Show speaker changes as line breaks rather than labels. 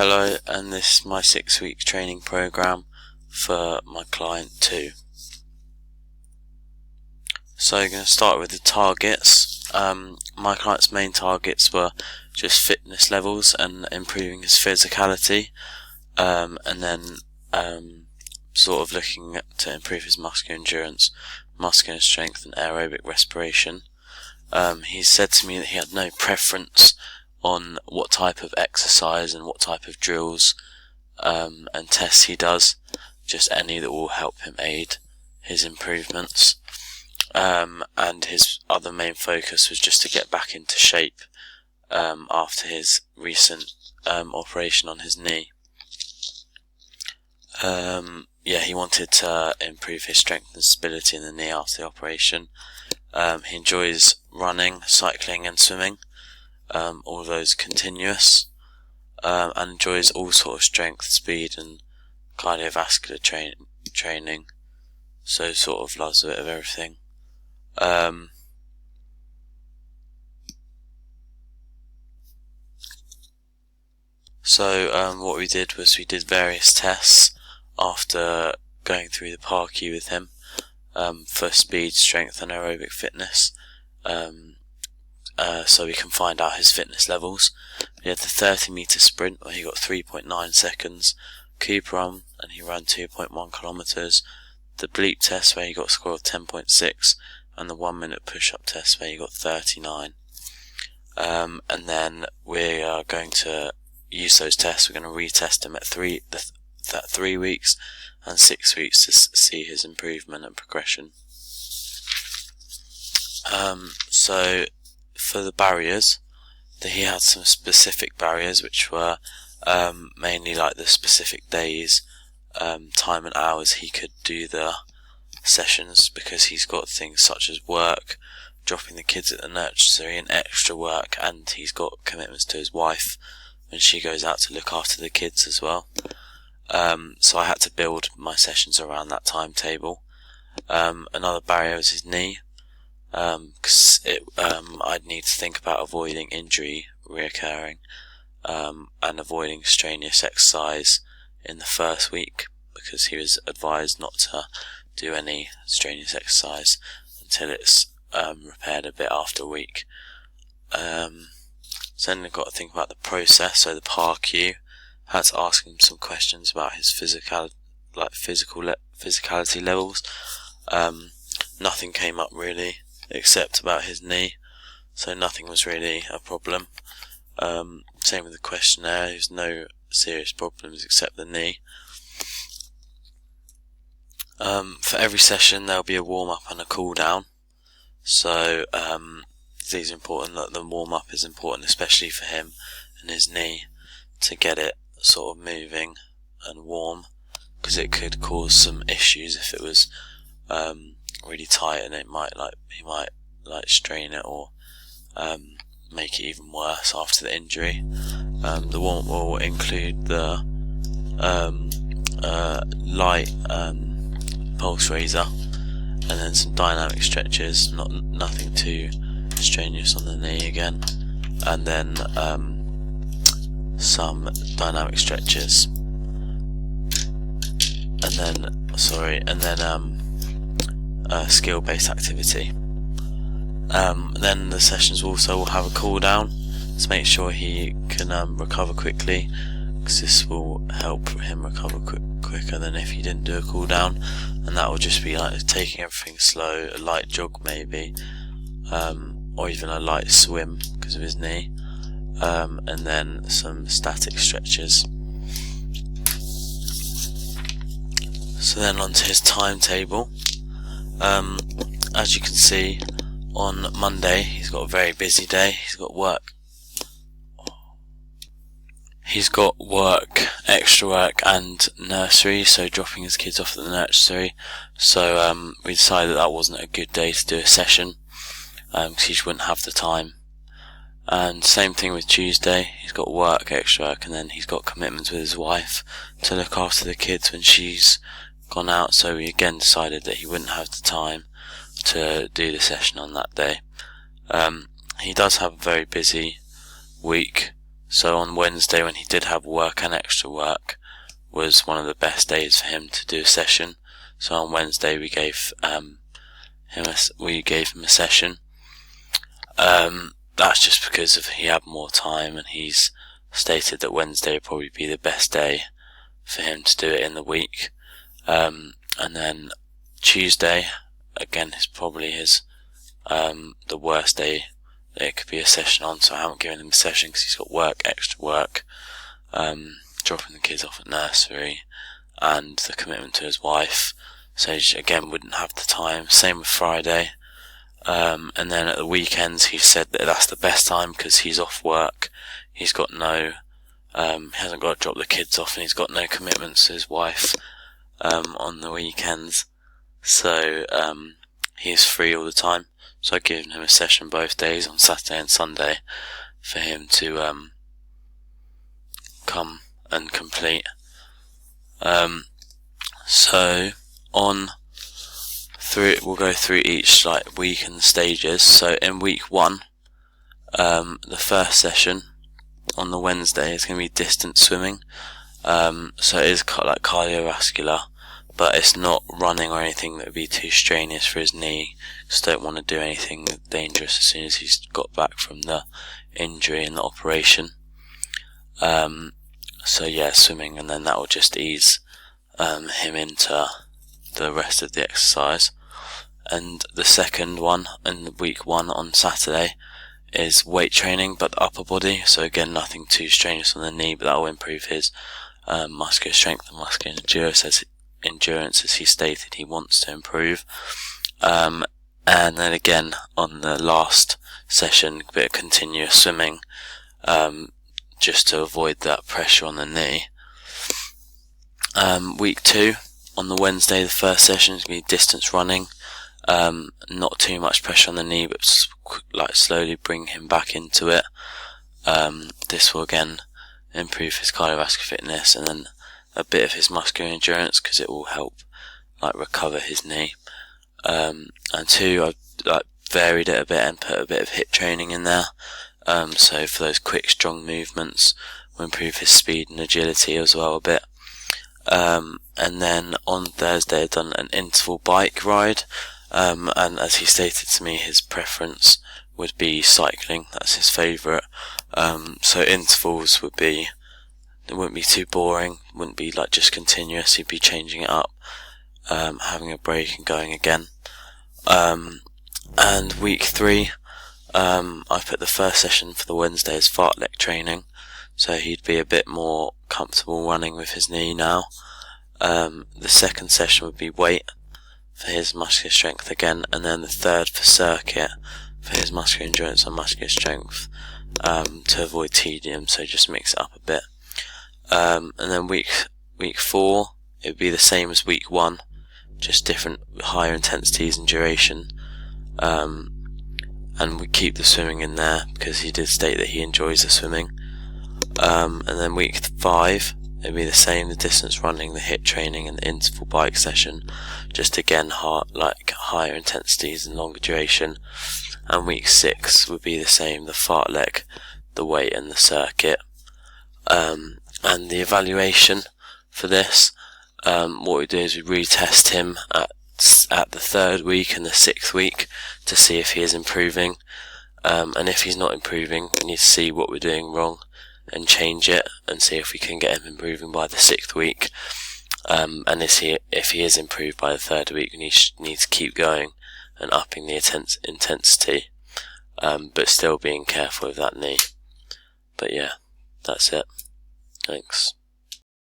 Hello, and this is my 6-week training program for my client 2. So I'm going to start with the targets. My client's main targets were just fitness levels and improving his physicality, and then sort of looking to improve his muscular endurance, muscular strength and aerobic respiration. He said to me that he had no preference on what type of exercise and what type of drills and tests he does, just any that will help him aid his improvements. And his other main focus was just to get back into shape after his recent operation on his knee. He wanted to improve his strength and stability in the knee after the operation. He enjoys running, cycling and swimming, all of those continuous, and enjoys all sort of strength, speed and cardiovascular training, so sort of loves a bit of everything. What we did was we did various tests after going through the PARQ with him, for speed, strength and aerobic fitness, so we can find out his fitness levels. We had the 30-meter sprint where he got 3.9 seconds, Cooper run and he ran 2.1 kilometers, the bleep test where he got a score of 10.6, and the 1-minute push-up test where he got 39. And then we are going to use those tests. We're going to retest him at 3 weeks and 6 weeks to see his improvement and progression. So for the barriers, he had some specific barriers which were mainly like the specific days, time and hours he could do the sessions, because he's got things such as work, dropping the kids at the nursery and extra work, and he's got commitments to his wife when she goes out to look after the kids as well. So I had to build my sessions around that timetable. Another barrier was his knee, because I'd need to think about avoiding injury reoccurring, and avoiding strenuous exercise in the first week, because he was advised not to do any strenuous exercise until it's repaired a bit after a week. So then I've got to think about the process. So the PARQ, had to ask him some questions about his physicality levels. Nothing came up really except about his knee, so nothing was really a problem. Same with the questionnaire, there's no serious problems except the knee. For every session there'll be a warm-up and a cool-down. So these are important. The warm-up is important, especially for him and his knee, to get it sort of moving and warm, because it could cause some issues if it was really tight, and he might strain it or make it even worse after the injury. The warm-up will include the light pulse raiser, and then some dynamic stretches, nothing too strenuous on the knee again, and then some dynamic stretches, and then skill-based activity. Then the sessions also will have a cool down to make sure he can recover quickly, because this will help him recover quicker than if he didn't do a cool down. And that will just be like taking everything slow, a light jog maybe, or even a light swim because of his knee, and then some static stretches. So then onto his timetable. As you can see, on Monday he's got a very busy day. He's got work, extra work and nursery, so dropping his kids off at the nursery. So we decided that wasn't a good day to do a session, because he just wouldn't have the time. And same thing with Tuesday, he's got work, extra work, and then he's got commitments with his wife to look after the kids when she's gone out, so we again decided that he wouldn't have the time to do the session on that day. He does have a very busy week, So on Wednesday, when he did have work and extra work, was one of the best days for him to do a session. So on Wednesday we gave him a session. That's just because he had more time, and he's stated that Wednesday would probably be the best day for him to do it in the week. And then Tuesday, again, is probably the worst day that it could be a session on, so I haven't given him a session because he's got extra work, dropping the kids off at nursery, and the commitment to his wife, so he again wouldn't have the time. Same with Friday. And then at the weekends he said that that's the best time because he's off work, he's got he hasn't got to drop the kids off, and he's got no commitments to his wife on the weekends, so he's free all the time. So I've given him a session both days, on Saturday and Sunday, for him to come and complete. So we'll go through each week and the stages. So in week 1, the first session on the Wednesday is going to be distance swimming. So it is cardiovascular, but it's not running or anything that would be too strenuous for his knee. Just don't want to do anything dangerous as soon as he's got back from the injury and the operation. So yeah, swimming, and then that will just ease him into the rest of the exercise. And the second one in week 1 on Saturday is weight training, but the upper body. So again, nothing too strenuous on the knee, but that will improve his muscular strength and muscular endurance as he stated he wants to improve. And then again on the last session, a bit of continuous swimming, just to avoid that pressure on the knee. Week 2 on the Wednesday, the first session is going to be distance running. Not too much pressure on the knee, but slowly bring him back into it. This will again improve his cardiovascular fitness, and then a bit of his muscular endurance, because it will help recover his knee. And 2, I've varied it a bit and put a bit of HIIT training in there. So for those quick, strong movements, will improve his speed and agility as well a bit. And then on Thursday, I've done an interval bike ride. And as he stated to me, his preference would be cycling. That's his favourite. So intervals wouldn't be too boring, wouldn't be just continuous. He'd be changing it up, having a break and going again. And week 3, I put the first session for the Wednesday as fartlek training, so he'd be a bit more comfortable running with his knee now. The second session would be weight for his muscular strength again, and then the third for circuit for his muscular endurance and muscular strength, to avoid tedium, so just mix it up a bit. And then week 4, it would be the same as week 1, just different, higher intensities and duration. And we keep the swimming in there because he did state that he enjoys the swimming. And then week 5, it'll be the same, the distance running, the HIIT training, and the interval bike session, just again higher intensities and longer duration. And week 6 would be the same, the fartlek, the weight, and the circuit. And the evaluation for this, what we do is we retest him at the 3rd week and the 6th week to see if he is improving. And if he's not improving, we need to see what we're doing wrong and change it, and see if we can get him improving by the 6th week. And if he is improved by the 3rd week, we need to keep going and upping the intensity, but still being careful with that knee. But yeah, that's it. Thanks.